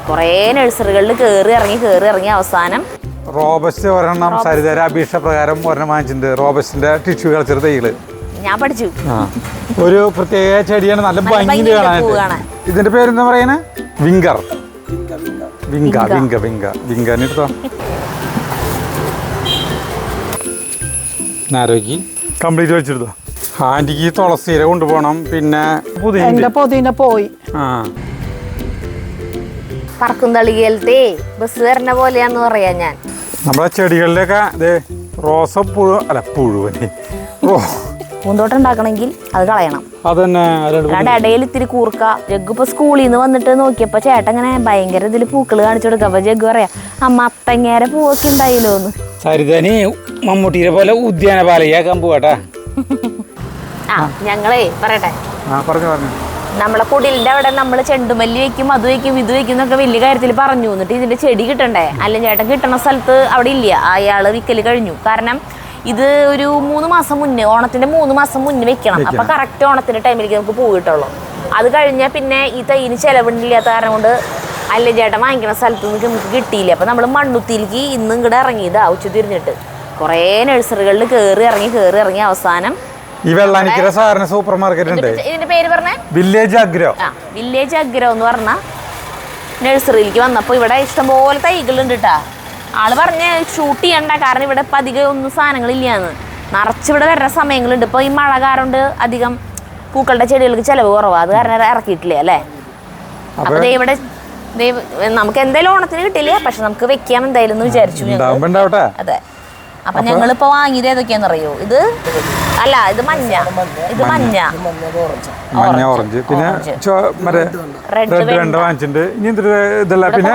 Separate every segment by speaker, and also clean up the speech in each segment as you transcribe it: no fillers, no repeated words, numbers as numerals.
Speaker 1: കുറേ നഴ്സറികളിൽ കയറി ഇറങ്ങി അവസാനം
Speaker 2: റോബസ്റ്റ് ഒരെണ്ണം സരിതര അപേക്ഷ പ്രകാരം ഒരെണ്ണം വാങ്ങിച്ചിട്ടുണ്ട്. റോബസ്റ്റിന്റെ ടിഷ്യൂ കൾച്ചർ തൈകള്
Speaker 1: ഞാൻ പഠിച്ചു.
Speaker 2: ഒരു പ്രത്യേക ചെടിയാണ്, നല്ല ഭംഗിയിൽ കാണാനായിട്ട്. ഇതിന്റെ പേരെന്താ പറയുന്നത്? വിങ്കർ. എടുത്തോ. ആരോഗ്യ കംപ്ലീറ്റ് വെച്ചെടുത്തോ. ആന്റിക്ക് തുളസീര കൊണ്ടുപോകണം. പിന്നെ
Speaker 3: പുതിന പോയി.
Speaker 1: പറക്കും തളികയിലത്തെ ബസ് വരണ പോലെയാന്ന് പറയാ ഞാൻ.
Speaker 2: നമ്മളെ ചെടികളിലൊക്കെ പുഴുവനെ
Speaker 1: പൂന്തോട്ടം ഉണ്ടാക്കണമെങ്കിൽ അത് കളയണം.
Speaker 2: അതന്നെ
Speaker 1: ഇടയിൽ ഇത്തിരി കൂർക്ക. ജഗ്ഗു ഇപ്പൊ സ്കൂളിൽ നിന്ന് വന്നിട്ട് നോക്കിയപ്പോ ചേട്ടൻ ഇങ്ങനെ ഭയങ്കര ഇതില് പൂക്കള് കാണിച്ചു കൊടുക്കുക. അപ്പൊ ജഗ്ഗു പറയാ അമ്മ അത്തങ്ങേരെ പൂവൊക്കെ ഉണ്ടായില്ലോന്ന്.
Speaker 4: സരിതനി മമ്മൂട്ടിയെ പോലെ ഉദ്യാന പാലയാക്കാൻ പോവാട്ടാ.
Speaker 1: ഞങ്ങളെ പറയട്ടെ,
Speaker 2: പറഞ്ഞു
Speaker 1: നമ്മളെ കുടിലിന്റെ അവിടെ നമ്മള് ചെണ്ടുമല്ലി വെക്കും, അത് വെക്കും, ഇത് വെക്കും എന്നൊക്കെ വലിയ കാര്യത്തിൽ പറഞ്ഞു. എന്നിട്ട് ഇതിന്റെ ചെടി കിട്ടണ്ടേ? അല്ലെങ്കിൽ ചേട്ടൻ കിട്ടണ സ്ഥലത്ത് അവിടെ ഇല്ല. അയാള് വിക്കല് കഴിഞ്ഞു. കാരണം ഇത് ഒരു 3 മാസം മുന്നേ, ഓണത്തിന്റെ 3 മാസം മുന്നേ വെക്കണം. അപ്പൊ കറക്റ്റ് ഓണത്തിന്റെ ടൈമിലേക്ക് നമുക്ക് പൂ കിട്ടുള്ളൂ. അത് കഴിഞ്ഞാൽ പിന്നെ ഈ തൈന് ചെലവില്ലാത്ത കാരണം കൊണ്ട് അല്ല ചേട്ടൻ വാങ്ങിക്കണ സ്ഥലത്ത് നിന്ന് നമുക്ക് കിട്ടിയില്ല. അപ്പൊ നമ്മൾ മണ്ണുത്തിയിലേക്ക് ഇന്നും ഇങ്ങോട്ട് ഇറങ്ങിയതാ. ഉച്ച തിരിഞ്ഞിട്ട് കുറേ നഴ്സറികളിൽ കയറി ഇറങ്ങി അവസാനം
Speaker 2: ഈ വെള്ളാനിക്കര സാറിന് സൂപ്പർ മാർക്കറ്റ് ഉണ്ട്.
Speaker 1: ഇതിന്റെ പേര് പറഞ്ഞേ
Speaker 2: വില്ലേജ് അഗ്രോ.
Speaker 1: വില്ലേജ് അഗ്രോ എന്ന് പറഞ്ഞ നഴ്സറിയിലേക്ക് വന്നപ്പോ ഇവിടെ ഇഷ്ടംപോലെ തൈകളുണ്ട് കേട്ടാ. ആള് പറഞ്ഞ് ഷൂട്ട് ചെയ്യണ്ട, കാരണം ഇവിടെ ഇപ്പൊ അധികം ഒന്നും സാധനങ്ങളില്ലാന്ന്. നിറച്ചിവിടെ വരുന്ന സമയങ്ങളുണ്ട്. ഇപ്പൊ ഈ മഴ കാരണം അധികം പൂക്കളുടെ ചെടികൾക്ക് ചെലവ് കുറവാ. അത് കാരണം ഇറക്കിയിട്ടില്ലേ അല്ലേ? അപ്പൊ ഇവിടെ നമുക്ക് എന്തായാലും ഓണത്തിന് കിട്ടില്ല, പക്ഷെ നമുക്ക് വെക്കാം എന്തായാലും എന്ന് വിചാരിച്ചു. അതെ. അപ്പൊ ഞങ്ങളിപ്പോ വാങ്ങിയത് ഏതൊക്കെയാന്നറിയോ? ഇത് അല്ല, ഇത് മഞ്ഞ, ഇത് മഞ്ഞ
Speaker 2: ഓറഞ്ച്, പിന്നെ റെഡ് വാങ്ങിച്ചിട്ടുണ്ട്. ഇനി ഇതല്ല, പിന്നെ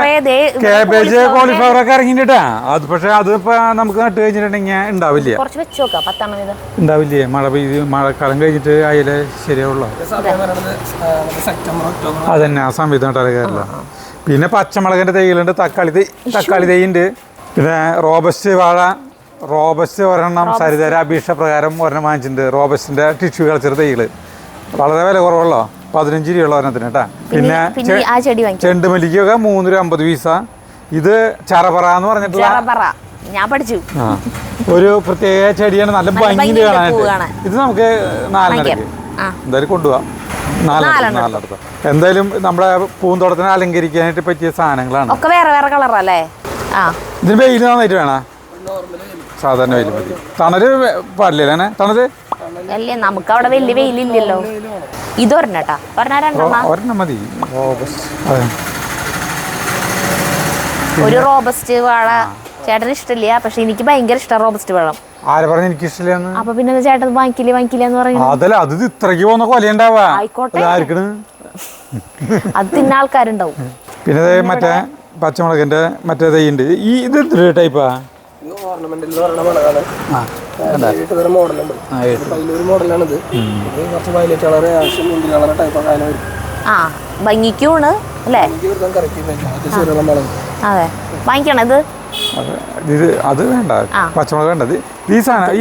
Speaker 2: കാബേജ് കോളിഫ്ലവർ ഒക്കെ ഇറങ്ങിട്ടാ. അത് പക്ഷെ അത് ഇപ്പൊ നമുക്ക് നട്ട് കഴിഞ്ഞിട്ടുണ്ടെങ്കിൽ ഉണ്ടാവില്ല.
Speaker 1: കുറച്ച് വെച്ച് നോക്കാം. 10
Speaker 2: ഉണ്ടാവില്ലേ? മഴക്കാലം കഴിഞ്ഞിട്ട് അയല ശരിയാവുള്ളൂ. അതന്നെ ആ സമയത്ത് നട്ടാൽ കയറില്ല. പിന്നെ പച്ചമുളകിന്റെ തൈകളുണ്ട്, തക്കാളി തൈ ഉണ്ട്. പിന്നെ റോബസ്റ്റ് ഒരെണ്ണം സരിതര അപേക്ഷ പ്രകാരം ഒരെണ്ണം വാങ്ങിച്ചിട്ടുണ്ട്. റോബസ്റ്റിന്റെ ടിഷ്യൂ കൾച്ചർ തൈകള് വളരെ വില കുറവുള്ളോ, 15 രൂപയുള്ള ഒരെണ്ണത്തിന് കേട്ടാ. പിന്നെ ചെണ്ടുമല്ലിക്കൊക്കെ 3 രൂപ 50 പൈസ. ഇത് ചറപറ എന്ന് പറഞ്ഞിട്ടുള്ള
Speaker 1: ഞാൻ പഠിച്ചു.
Speaker 2: ഒരു പ്രത്യേക ചെടിയാണ്, നല്ല ഭംഗിയിൽ കാണാനായിട്ട്. ഇത് നമുക്ക് 4 എന്തായാലും കൊണ്ടുപോവാം. 4 എന്തായാലും നമ്മുടെ പൂന്തോട്ടത്തിനെ അലങ്കരിക്കാനായിട്ട് പറ്റിയ സാധനങ്ങളാണ്.
Speaker 1: ഒക്കെ വേറെ വേറെ കളറല്ലേ?
Speaker 2: ഇതിന് വെയിൽ നന്നായിട്ട് വേണം. സാധാരണ വെയിൽ മതി. തണല് പാടില്ലേ? തണല്
Speaker 1: അല്ലേ? നമുക്ക് അവിടെ വലിയ വെയിലില്ലല്ലോ. ഇതൊരെണ്ണട്ടാ,
Speaker 2: ഒരെണ്ണം മതി.
Speaker 1: ഒരു റോബസ്റ്റ് വാഴ ചേട്ടന് ഇഷ്ടമില്ല, പക്ഷെ എനിക്ക് ഭയങ്കര ഇഷ്ടം റോബസ്റ്റ് പഴം.
Speaker 2: ആരെ പറഞ്ഞ എനിക്ക് ഇഷ്ടമില്ല?
Speaker 1: അപ്പൊ പിന്നെ ചേട്ടൻ വാങ്ങിക്കില്ല എന്ന് പറയുന്നത്?
Speaker 2: അതല്ല, അത് ഇത്രയ്ക്ക് പോകുന്ന കൊലയുണ്ടാവാ.
Speaker 1: ആയിക്കോട്ടെ, അത് തിന്ന ആൾക്കാരുണ്ടാവും.
Speaker 2: പിന്നെ മറ്റേ പച്ചമുളകിന്റെ മറ്റേ തൈയുണ്ട്. ഈ ഇത് ടൈപ്പാ
Speaker 1: ഭംഗിക്കൂണ് അല്ലേ? അതെ, വാങ്ങിക്കണം.
Speaker 2: ഇത് അത് വേണ്ട, പച്ചമുളക് വേണ്ടത്. ഈ സാധനം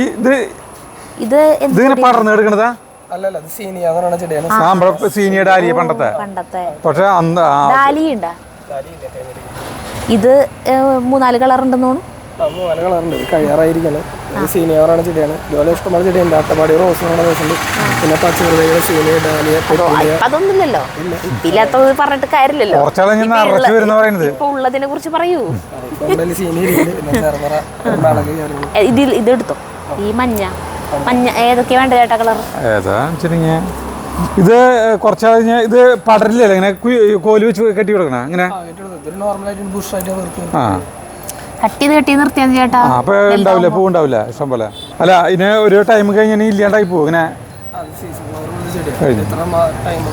Speaker 2: ഇത് ഇതിങ്ങനെ പടർന്ന് എടുക്കണതാ. സീനിയുടെ ഡാലിയ പണ്ടത്തെ. പക്ഷെ
Speaker 1: ഇത് 3-4 കളർ ഉണ്ടെന്ന് തോന്നുന്നു.
Speaker 3: 3 കളറുണ്ട്. കഴിയാറായിരിക്കണം. സീനിയറാണ് ചെടിയാണ്. ഇതുപോലെ ഇഷ്ടംപോലെ ചെടിയുണ്ട്. അട്ടപ്പാടി റോസ് പിന്നെ പച്ചമുളക്, സീനിയ, ഡാലിയ.
Speaker 1: അതൊന്നുമില്ലല്ലോ, ഇല്ലാത്തത് പറഞ്ഞിട്ട് കാര്യമില്ലല്ലോ. ഇപ്പൊ ഉള്ളതിനെ കുറിച്ച് പറയൂ. ഇതെടുത്തോ. ഈ മഞ്ഞ ഏതൊക്കെയാ വേണ്ട ചേട്ടാ കളർ?
Speaker 2: ഇത് കുറച്ച് കഴിഞ്ഞ ഇത് പടരില്ലേ, ഇങ്ങനെ കോല് വെച്ച് കെട്ടി കൊടുക്കണ അങ്ങനെ
Speaker 1: കട്ടി നിർത്തിയാൽ ചേട്ടാ.
Speaker 2: അപ്പൊ ഉണ്ടാവില്ല, പൂ ഉണ്ടാവില്ല ഇഷ്ടം പോലെ. അല്ല, ഇതിന് ഒരു ടൈം കഴിഞ്ഞാൽ ഇല്ലാണ്ടായി പോവും ഇങ്ങനെ.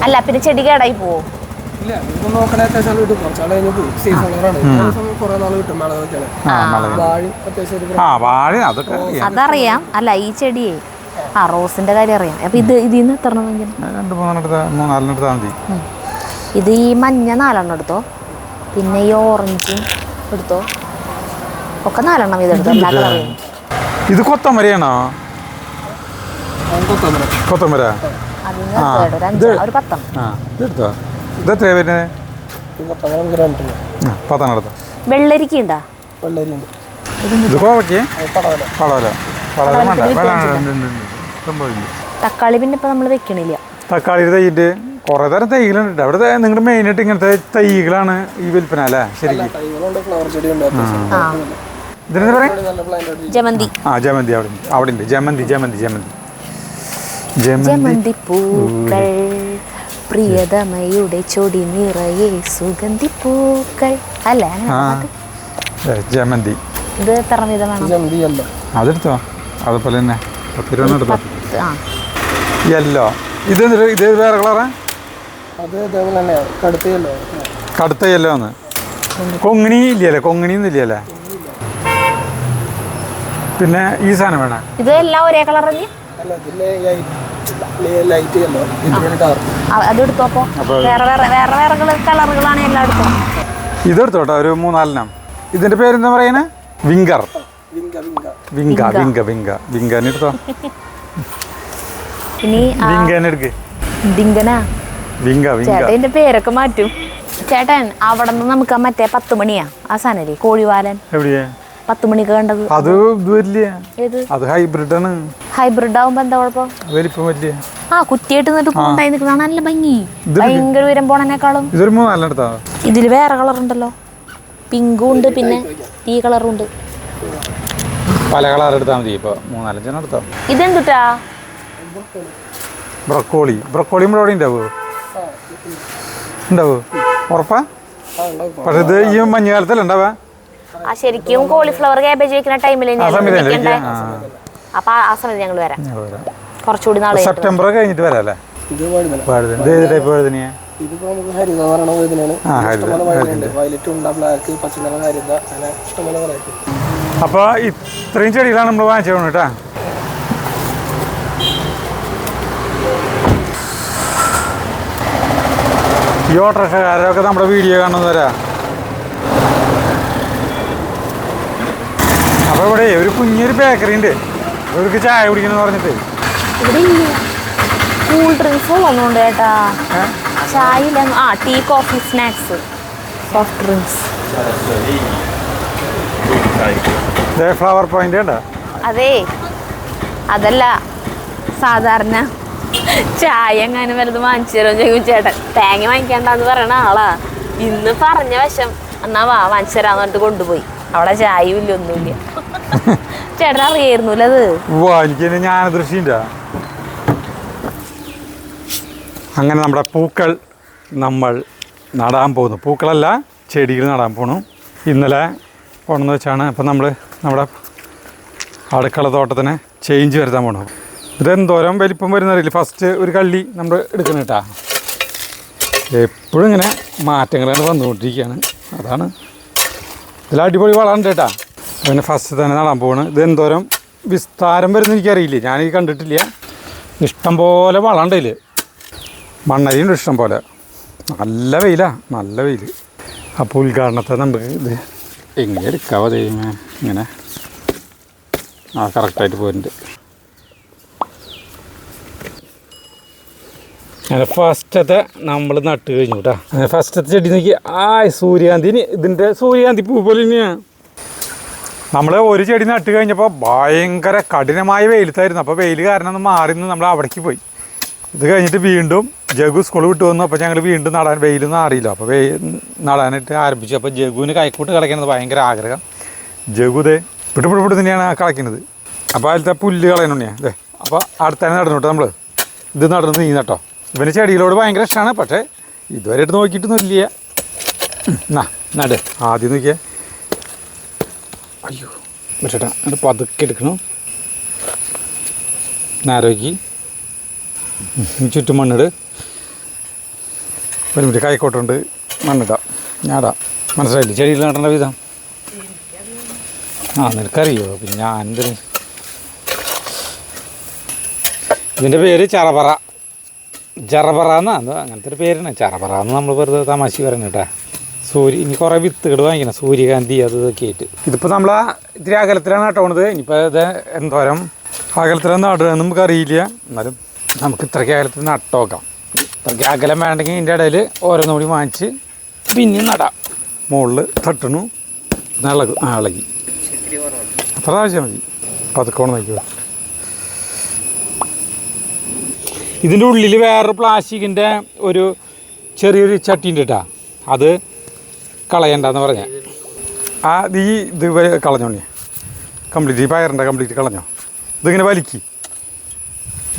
Speaker 1: അല്ല, പിന്നെ ചെടി കേടായി പോവും. അതറിയാം. അല്ല, ഈ ചെടിയെ റോസിന്റെ കാര്യം അറിയാം. അപ്പൊ ഇതിന്ന് എത്ര ഇത് ഈ മഞ്ഞ 4 എടുത്തോ, പിന്നെ ഈ ഓറഞ്ചും എടുത്തോ. ഒക്കെ 4 ഇതെടുത്തോ.
Speaker 2: ഇത് കൊത്തമരയാണോ? കൊത്തമര.
Speaker 1: ഒരു 10.
Speaker 2: ഇതെത്രയാ വരുന്നത്?
Speaker 3: പത്തങ്ങനെ നമുക്ക് രണ്ടില്ല.
Speaker 2: പത്തെണ്ണം എടുത്തോ.
Speaker 1: വെള്ളരിക്ക ഉണ്ടാ?
Speaker 3: വെള്ളരിയുണ്ട്.
Speaker 2: ഇത് കോവയ്ക്ക്
Speaker 3: പടവല.
Speaker 2: പടവല പടവല വേണ്ട.
Speaker 1: തക്കാളി പിന്നെ ഇപ്പൊ നമ്മൾ വെക്കണില്ല.
Speaker 2: തക്കാളി തൈയിട്ട് കുറേ തരം തൈകളുണ്ട് അവിടെ. നിങ്ങളുടെ മെയിനായിട്ട് ഇങ്ങനത്തെ തൈകളാണ് ഈ വിൽപ്പന അല്ലേ? ശരിക്കും
Speaker 3: തൈകളുണ്ട്, ഫ്ലവർ ചെടിയുണ്ട്.
Speaker 2: ഇതിനെന്താ പറയാ?
Speaker 3: നല്ല പ്ലാന്റ്
Speaker 1: ജമന്തി.
Speaker 2: ജമന്തി അവിടെ ഉണ്ട്. ജമന്തി
Speaker 1: ജമന്തി പൂക്കൾ പ്രിയതമയുടെ ചൊടി നിറയെ സുഗന്ധി പൂക്കൾ അല്ലേ?
Speaker 2: ജമന്തി.
Speaker 1: ഇത് എത്ര വിധം വേണം?
Speaker 3: ജമന്തിയല്ല.
Speaker 2: അതെടുത്തോ. അതുപോലെ തന്നെ 10 രൂപ എടുത്തോ. യെല്ലോ. ഇത് വേറെ കളറാ?
Speaker 3: അത് ഇതേപോലെ തന്നെയാണ്. കടുത്തയല്ലോ.
Speaker 2: കടുത്ത യെല്ലോ ആണ്. കൊങ്ങിണി ഇല്ലല്ലേ? കൊങ്ങിണിയൊന്നും ഇല്ലല്ലേ? പിന്നെ ഈ സാധനം വേണം.
Speaker 1: ഇത് എല്ലാം ഒരേ കളർ തന്നെ?
Speaker 3: അല്ല, ഇതിലെ ലൈറ്റ് യെല്ലോ, ഇതിന് ഡാർക്ക്.
Speaker 1: അതെടുത്തോ. അപ്പോൾ വേറെ കളറുകളാണ് എല്ലാം എടുത്തോ.
Speaker 2: ഇതെടുത്തോട്ടോ ഒരു 3-4 ഇതിന്റെ പേരെന്താ പറയുന്നത്? വിങ്കർ. വിങ്കനെടുത്തോ.
Speaker 1: ഇനി
Speaker 2: വിങ്കനെടുക്ക്.
Speaker 1: ഡിങ്കനാ?
Speaker 2: വിങ്ക.
Speaker 1: ചേട്ടൻ്റെ പേരൊക്കെ മാറ്റും. ചേട്ടൻ അവിടെ നിന്ന് നമുക്ക് മറ്റേ 10 മണിയാ ആ സാധനം കോഴിവാലൻ
Speaker 2: എവിടെയാ
Speaker 1: 10 മണിക്ക് കണ്ടത്?
Speaker 2: അത് വലിയ അത് ഹൈബ്രിഡ് ആണ്.
Speaker 1: ഹൈബ്രിഡ് ആവുമ്പോ എന്താ കുഴപ്പം?
Speaker 2: വലിപ്പം വലിയ
Speaker 1: കുറ്റിയായിട്ട് നിന്നിട്ട് നിൽക്കുന്ന നല്ല ഭംഗി. ഭയങ്കര ഉയരം പോണേക്കാളും
Speaker 2: ഇതൊരു 3-4 എടുത്താ.
Speaker 1: ഇതില് വേറെ കളർ ഉണ്ടല്ലോ. പിങ്കും ഉണ്ട്, പിന്നെ ഈ കളറും ഉണ്ട്.
Speaker 2: പല കളർ എടുത്താൽ മതി. ഇപ്പൊ 3-4 എടുത്തോ.
Speaker 1: ഇതെന്തുട്ടാ?
Speaker 2: ബ്രക്കോളി. ഇവിടെ ഉണ്ടാവോ? ഉറപ്പാ? പക്ഷെ ഇത് ഈ മഞ്ഞുകാലത്തല്ല ഉണ്ടാവാ.
Speaker 1: ശരിക്കും കോളിഫ്ലവർ ക്യാബേജ് വെക്കുന്ന ടൈമിൽ അപ്പൊ ആ സമയത്ത് ഞങ്ങൾ വരാം. കുറച്ചുകൂടി നാളെ
Speaker 2: സെപ്റ്റംബർ കഴിഞ്ഞിട്ട് വരാം അല്ലേ?
Speaker 3: ഇതിപ്പോ നമുക്ക് ഹരിത എന്ന് പറയുന്ന വഴുതനയാണ്. ഇഷ്ടംപോലെ വഴുതനുണ്ട്. വയലറ്റ് ഉണ്ട്, ബ്ലാക്ക്, പച്ചനിറം, ഹരിത, അങ്ങനെ ഇഷ്ടംപോലെ വെറൈറ്റി.
Speaker 2: അപ്പൊ ഇത്രയും ചെടികളാണ് നമ്മൾ വാങ്ങിച്ചു കേട്ടാ. ഈ ഓട്ടോറിക്ഷക്കാരൊക്കെ നമ്മുടെ വീഡിയോ കാണുന്നവരാ. അപ്പൊ ഇവിടെ ഒരു കുഞ്ഞൊരു ബേക്കറി ഉണ്ട്. അവർക്ക് ചായ കുടിക്കണം പറഞ്ഞിട്ട്
Speaker 1: കൂൾ ഡ്രിങ്ക്സ് ഒന്നുണ്ട് ചേട്ടാ. ചായ tea, coffee, snacks, soft drinks.
Speaker 2: Flower point ഉണ്ടോ?
Speaker 1: അതെ, അതല്ല സാധാരണ ചായ എങ്ങാനും വലുത് വാങ്ങിച്ചു തരുമോ ചോദിക്കും ചേട്ടൻ. തേങ്ങ വാങ്ങിക്കണ്ടെന്ന് പറയണ ആളാ. ഇന്ന് പറഞ്ഞ വശം എന്നാ വാങ്ങിച്ചു തരാന്ന് പറഞ്ഞിട്ട് കൊണ്ടുപോയി. അവിടെ ചായയും ഇല്ല, ഒന്നുമില്ല. ചേട്ടൻ അറിയായിരുന്നില്ല അത്?
Speaker 2: എനിക്ക് ഞാൻ ദൃശ്യമില്ല. അങ്ങനെ നമ്മുടെ പൂക്കൾ നമ്മൾ നടാൻ പോകുന്നു. പൂക്കളല്ല, ചെടികൾ നടാൻ പോകണം. ഇന്നലെ കൊണ്ടെന്ന് വെച്ചാണ്. അപ്പം നമ്മൾ നമ്മുടെ അടുക്കള തോട്ടത്തിന് ചേഞ്ച് വരുത്താൻ പോകണം. ഇതെന്തോരം വലിപ്പം വരുന്നറിയില്ല. ഫസ്റ്റ് ഒരു കള്ളി നമ്മൾ എടുക്കണം കേട്ടാ. എപ്പോഴും ഇങ്ങനെ മാറ്റങ്ങളാണ് വന്നുകൊണ്ടിരിക്കുകയാണ്. അതാണ് ഇതിൽ അടിപൊളി വളമുണ്ട് കേട്ടാ. പിന്നെ ഫസ്റ്റ് തന്നെ നടാൻ പോവാണ്. ഇതെന്തോരം വിസ്താരം വരുന്ന എനിക്കറിയില്ല, ഞാനീ കണ്ടിട്ടില്ല. ഇഷ്ടം പോലെ വളമുണ്ട് ഇതിൽ. മണ്ണരിയുണ്ട് ഇഷ്ടം പോലെ. നല്ല വെയിലാണ്, നല്ല വെയിൽ. അപ്പോൾ ഉദ്ഘാടനത്തെ നമുക്ക് ഇത് എങ്ങനെ എടുക്കാവോ ദൈവമേ? ഇങ്ങനെ കറക്റ്റായിട്ട് പോയിട്ടുണ്ട്. അങ്ങനെ ഫസ്റ്റത്തെ നമ്മൾ നട്ട് കഴിഞ്ഞു കേട്ടോ. അങ്ങനെ ഫസ്റ്റത്തെ ചെടി നോക്കി. സൂര്യകാന്തിന് ഇതിൻ്റെ സൂര്യകാന്തി പൂ പോലെ തന്നെയാണ്. നമ്മൾ ഒരു ചെടി നട്ട് കഴിഞ്ഞപ്പോൾ ഭയങ്കര കഠിനമായ വെയിലത്തായിരുന്നു. അപ്പോൾ വെയിൽ കാരണം ഒന്ന് മാറി നിന്ന് നമ്മൾ അവിടേക്ക് പോയി. ഇത് കഴിഞ്ഞിട്ട് വീണ്ടും ജഗു സ്കൂൾ വിട്ട് വന്നു. അപ്പോൾ ഞങ്ങൾ വീണ്ടും നടാൻ, വെയിലൊന്നും അറിയില്ല. അപ്പോൾ നടാനായിട്ട് ആരംഭിച്ചു. അപ്പോൾ ജഗുവിന് കൈക്കൂട്ട് കളയ്ക്കുന്നത് ഭയങ്കര ആഗ്രഹം. ജഗു ദേ പിടിപിടിപിടി തന്നെയാണ് കളയ്ക്കുന്നത്. അപ്പോൾ അതിലത്തെ പുല്ല് കളയണുണ്ണിയാണ് അതെ. അപ്പോൾ അടുത്തന്നെ നടന്നു കേട്ടോ. നമ്മൾ ഇത് നടന്ന് നീ നട്ടോ. ഇവന് ചെടികളോട് ഭയങ്കര ഇഷ്ടമാണ്. പക്ഷേ ഇതുവരെ ഇട്ട് നോക്കിയിട്ടൊന്നും ഇല്ല. നട് ആദ്യം നോക്കിയേ. അയ്യോ പറ്റേട്ടാ, അത് പതുക്കെ എടുക്കണം. നാരോക്കി ചുറ്റും മണ്ണിട്. ഒരു മിനിറ്റ്, കൈക്കോട്ടുണ്ട് മണ്ണിടാം. ഞാടാം. മനസ്സിലായില്ലേ ചെടിയിൽ നടേണ്ട വിധം? നിനക്കറിയോ? പിന്നെ ഞാൻ എന്തിന്. ഇതിൻ്റെ പേര് ചറപറ. എന്നാ അങ്ങനത്തെ ഒരു പേരാണ്. ചറപറ എന്ന് നമ്മൾ വെറുതെ തമാശ പറയുന്നത് കേട്ടാ. ഇനി കുറേ വിത്തുകൾ വാങ്ങിക്കണം, സൂര്യകാന്തി അത് ഇതൊക്കെ ആയിട്ട്. ഇതിപ്പോൾ നമ്മൾ ഇത്തിരി അകലത്തിലാണ് നട്ടോണത്. ഇനിയിപ്പോൾ ഇത് എന്തോരം അകലത്തിലാണ് നടുകയെന്ന് നമുക്കറിയില്ല. എന്നാലും നമുക്ക് ഇത്രയ്ക്ക് അകലത്തിൽ നട്ടോക്കാം. ഇത്രയ്ക്ക് അകലം വേണ്ടെങ്കിൽ ഇതിൻ്റെ ഇടയിൽ ഓരോന്നും കൂടി വാങ്ങിച്ച്
Speaker 4: പിന്നെയും നടാം.
Speaker 2: മുകളിൽ തട്ടണു, ഇളകി അത്ര ആവശ്യം മതി. പതുക്കോണം നോക്കിയോ.
Speaker 4: ഇതിൻ്റെ ഉള്ളിൽ വേറൊരു പ്ലാസ്റ്റിക്കിൻ്റെ ഒരു ചെറിയൊരു ചട്ടി ഉണ്ട് കേട്ടോ, അത് കളയണ്ടെന്ന് പറഞ്ഞാൽ.
Speaker 2: ഇത് കളഞ്ഞോ കംപ്ലീറ്റ്, ഈ പയറിൻ്റെ കംപ്ലീറ്റ് കളഞ്ഞോ. ഇതിങ്ങനെ വലിക്ക്,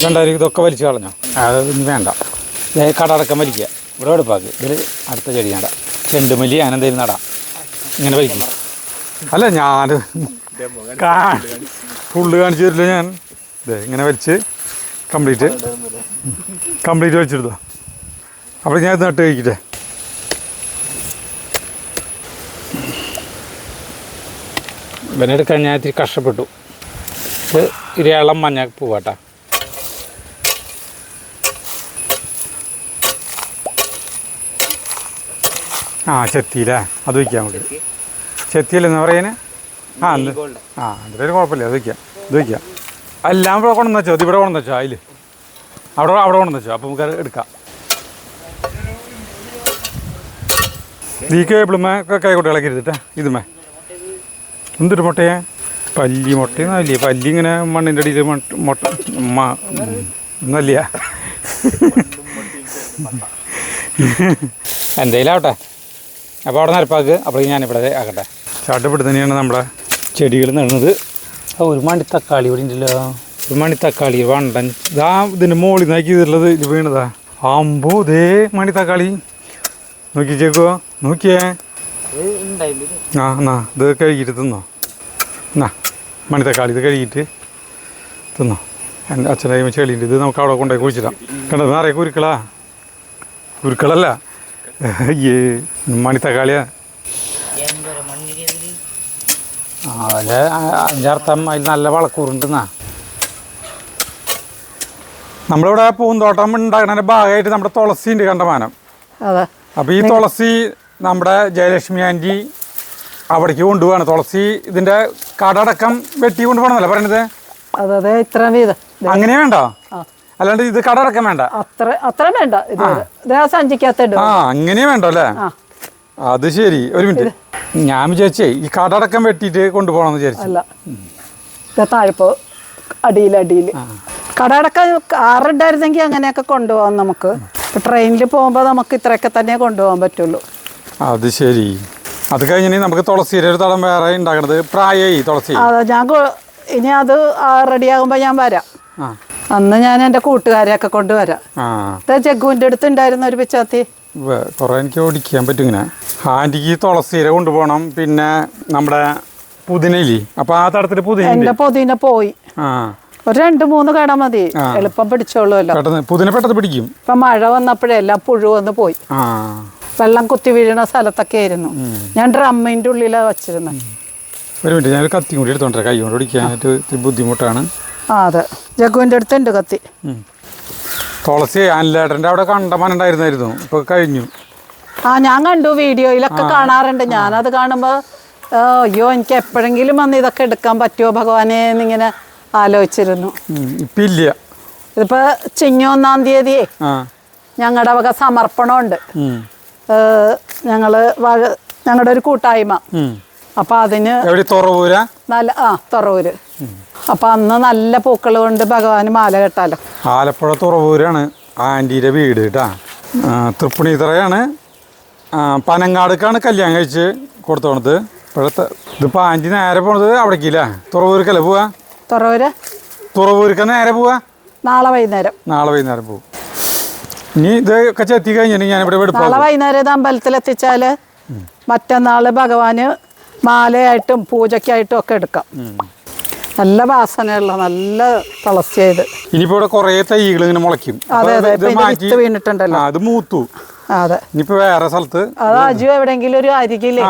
Speaker 2: രണ്ടായിരം ഇതൊക്കെ വലിച്ച് കളഞ്ഞോ. അത് ഇനി വേണ്ട, കടടക്കം വലിക്കുക. ഇവിടെ എടുപ്പാക്ക്. ഇതിൽ അടുത്ത ചെടി നടാം, ചെണ്ടുമല്ലി അനെന്തെങ്കിലും നടാം. ഇങ്ങനെ വലിക്കും. അല്ല ഞാൻ ഫുള്ള് കാണിച്ചു തരില്ല ഞാൻ. ഇതേ ഇങ്ങനെ വലിച്ച് കംപ്ലീറ്റ് വലിച്ചെടുത്തോ. അപ്പോൾ ഞാൻ ഇത് നട്ട് കഴിക്കട്ടെ.
Speaker 4: ഇവനെടുക്കാൻ ഞാൻ ഇത്തിരി കഷ്ടപ്പെട്ടു. ഇത് ഇരയാളം മഞ്ഞ പൂവാട്ടാ.
Speaker 2: ചെത്തിയില്ലേ, അത് വയ്ക്കാം നമുക്ക്. ചെത്തിയല്ലെന്ന് പറയുന്നത് അല്ല. അതിലൊരു കുഴപ്പമില്ല, അത് വയ്ക്കാം. ഇത് വയ്ക്കാം. എല്ലാം ഇവിടെ കൊണ്ടുവന്ന് വെച്ചോ. അത് ഇവിടെ കൊണ്ടുവന്ന് വെച്ചോ. അതിൽ അവിടെ കൊണ്ടുവന്ന് വെച്ചോ. അപ്പോൾ നമുക്ക് എടുക്കാം. ഈ കേബിളുമേ കൈക്കോട്ട് ഇളക്കരുതിട്ടാ. ഇതുമേ എന്തൊരു മുട്ടയെ, പല്ലി മുട്ടയൊന്നുമില്ലേ. പല്ലി ഇങ്ങനെ മണ്ണിൻ്റെ അടിയിൽ മുട്ട ഒന്നല്ല.
Speaker 4: എന്തായാലാവട്ടെ. അപ്പോൾ അവിടെ നിരപ്പാക്ക്. അപ്പോഴേക്കും ഞാനിവിടെ ആക്കട്ടെ.
Speaker 2: ചാട്ടപ്പെട്ട് തന്നെയാണ് നമ്മുടെ
Speaker 4: ചെടികൾ നടുന്നത്. ഒരു മണി തക്കാളി ഇവിടെ ഉണ്ടല്ലോ. ഒരു മണി തക്കാളി വണ്ടൻ.
Speaker 2: ഇതാ ഇതിൻ്റെ മുകളിൽ നോക്കി ഇതിലുള്ളത്. ഇത് വീണതാ. ആമ്പോ ദേ മണി തക്കാളി നോക്കിച്ചേക്കോ. നോക്കിയേ. എന്നാ ഇത് കഴുകിയിട്ട് തിന്നോ. എന്നാ മണി തക്കാളി ഇത് കഴുകിയിട്ട് തിന്നോ. എൻ്റെ അച്ഛനായി ചെളിയുണ്ട്. ഇത് നമുക്ക് അവിടെ കൊണ്ടുപോയി കുഴിച്ചിടാം. കണ്ടത് നിറയെ കുരുക്കളല്ല അയ്യേ മണി തക്കാളിയാ.
Speaker 4: അതിൻ്റെ അർത്ഥം അതിൽ നല്ല വളക്കൂറുണ്ടെന്നാ.
Speaker 2: നമ്മളിവിടെ പൂന്തോട്ടം ഉണ്ടാക്കുന്നതിൻ്റെ ഭാഗമായിട്ട് നമ്മുടെ തുളസിൻ്റെ കണ്ടമാനം. അപ്പോൾ ഈ തുളസി നമ്മുടെ ജയലക്ഷ്മി ആൻറ്റി അവിടേക്ക് കൊണ്ടുപോവാണ്. തുളസി ഇതിൻ്റെ കടടക്കം വെട്ടി കൊണ്ടുപോകണമെന്നല്ല പറയണത്.
Speaker 5: അതെ ഇത്ര വീതം
Speaker 2: അങ്ങനെ വേണ്ടോ? അല്ലാണ്ട് ഇത് കടടക്കം വേണ്ട.
Speaker 5: അത്ര വേണ്ട. സഞ്ചിക്കകത്ത്
Speaker 2: അങ്ങനെ വേണ്ടോ അല്ലേ? അത് ശരി. ഒരു മിനിറ്റ്, ഞാൻ വിചാരിച്ചേ ഈ കടടക്കം വെട്ടിയിട്ട് കൊണ്ടുപോകണമെന്ന് വിചാരിച്ചു.
Speaker 5: അല്ല, താഴ്പോ അടിയിൽ കടടക്കം കാറുണ്ടായിരുന്നെങ്കിൽ അങ്ങനെയൊക്കെ കൊണ്ടുപോകാം. നമുക്ക് ട്രെയിനിൽ പോകുമ്പോൾ നമുക്ക് ഇത്രയൊക്കെ തന്നെ കൊണ്ടുപോകാൻ പറ്റുള്ളൂ.
Speaker 2: അത് ശരി. അത് കഴിഞ്ഞിട്ട് നമുക്ക് തുളസിയുടെ ഒരു തടം വേറെ ഉണ്ടാക്കണത്. പ്രായമായി തുളസി.
Speaker 5: അതെ, ഞാൻ ഇനി അത് റെഡിയാകുമ്പോൾ ഞാൻ വരാം. അന്ന് ഞാൻ എൻ്റെ കൂട്ടുകാരെയൊക്കെ കൊണ്ടുവരാം. ജഗ്ഗുവിൻ്റെ അടുത്ത് ഉണ്ടായിരുന്ന ഒരു പിച്ചാത്തി
Speaker 2: കുറേ എനിക്ക് ഓടിക്കാൻ പറ്റും ഇങ്ങനെ. ആൻറ്റിക്ക് തുളസിയില കൊണ്ടുപോകണം. പിന്നെ നമ്മുടെ പുതിനയില്ലേ, അപ്പോൾ ആ തടത്തിൽ
Speaker 5: എൻ്റെ പുതിന പോയി. ഒരു 2-3 കട മതി, എളുപ്പം പിടിച്ചോളൂല്ലോ.
Speaker 2: പുതിന പെട്ടെന്ന് പിടിക്കും.
Speaker 5: ഇപ്പം മഴ വന്നപ്പോഴേ എല്ലാം പുഴു വന്ന് പോയി. വെള്ളം കുത്തി വീഴുന്ന സ്ഥലത്തൊക്കെ ആയിരുന്നു. ഞാൻ ഡ്രമ്മിൻ്റെ ഉള്ളിലാണ് വച്ചിരുന്നത്.
Speaker 2: ഒരു മിനിറ്റ്, ഞാൻ കത്തി കൂടി എടുത്തോണ്ടേ. കൈ കൊണ്ട് പിടിക്കാനായിട്ട് ബുദ്ധിമുട്ടാണ്.
Speaker 5: അതെ, ജഗ്ഗുവിൻ്റെ അടുത്തുണ്ട് കത്തി.
Speaker 2: തുളസി അനിലേട്ടൻ്റെ അവിടെ കണ്ടമാനുണ്ടായിരുന്നായിരുന്നു, ഇപ്പോൾ കഴിഞ്ഞു.
Speaker 5: ഞാൻ കണ്ടു, വീഡിയോയിലൊക്കെ കാണാറുണ്ട്. ഞാനത് കാണുമ്പോൾ അയ്യോ എനിക്ക് എപ്പോഴെങ്കിലും വന്ന് ഇതൊക്കെ എടുക്കാൻ പറ്റുമോ ഭഗവാനെ എന്നിങ്ങനെ ആലോചിച്ചിരുന്നു.
Speaker 2: ഇപ്പം ഇല്ല.
Speaker 5: ഇതിപ്പോൾ ചിങ്ങ 1-ാം തീയതി ഞങ്ങളുടെ വക സമർപ്പണമുണ്ട്. ഞങ്ങളുടെ ഒരു കൂട്ടായ്മ. അപ്പം അതിന് നല്ല തുറവൂര്. അപ്പം അന്ന് നല്ല പൂക്കൾ കൊണ്ട് ഭഗവാന് മാല കെട്ടാലോ.
Speaker 2: ആലപ്പുഴ തുറവൂരാണ് ആൻറ്റീൻ്റെ വീട് കേട്ടാ. തൃപ്പുണിത്തറയാണ്. പനങ്ങാടുക്കാണ് കല്യാണം കഴിച്ച് കൊടുത്തോണത്. ഇപ്പോഴത്തെ ഇതിപ്പോൾ ആൻറ്റി നേരെ പോണത് അവിടേക്കില്ല, തുറവൂർക്കല്ലേ പോവാ? തുറവൂർക്ക് നേരെ പോവാ.
Speaker 5: നാളെ വൈകുന്നേരം
Speaker 2: പോകും. ഇനി ഇതൊക്കെ ചെത്തി കഴിഞ്ഞിട്ട് ഞാനിവിടെ
Speaker 5: നാളെ വൈകുന്നേരം ഇത് അമ്പലത്തിലെത്തിച്ചാൽ മറ്റന്നാൾ ഭഗവാന് മാലയായിട്ടും പൂജയ്ക്കായിട്ടും ഒക്കെ എടുക്കാം. നല്ല വാസനയുള്ള നല്ല തുളസിയായത്.
Speaker 2: ഇനിയിപ്പോൾ ഇവിടെ കുറേ തൈകൾ ഇങ്ങനെ മുളയ്ക്കും.
Speaker 5: വീണിട്ടുണ്ടല്ലോ,
Speaker 2: അത് മൂത്തു.
Speaker 5: അതെ,
Speaker 2: ഇനിയിപ്പോൾ വേറെ സ്ഥലത്ത്
Speaker 5: അത് അജു എവിടെയെങ്കിലും ഒരു അരികില്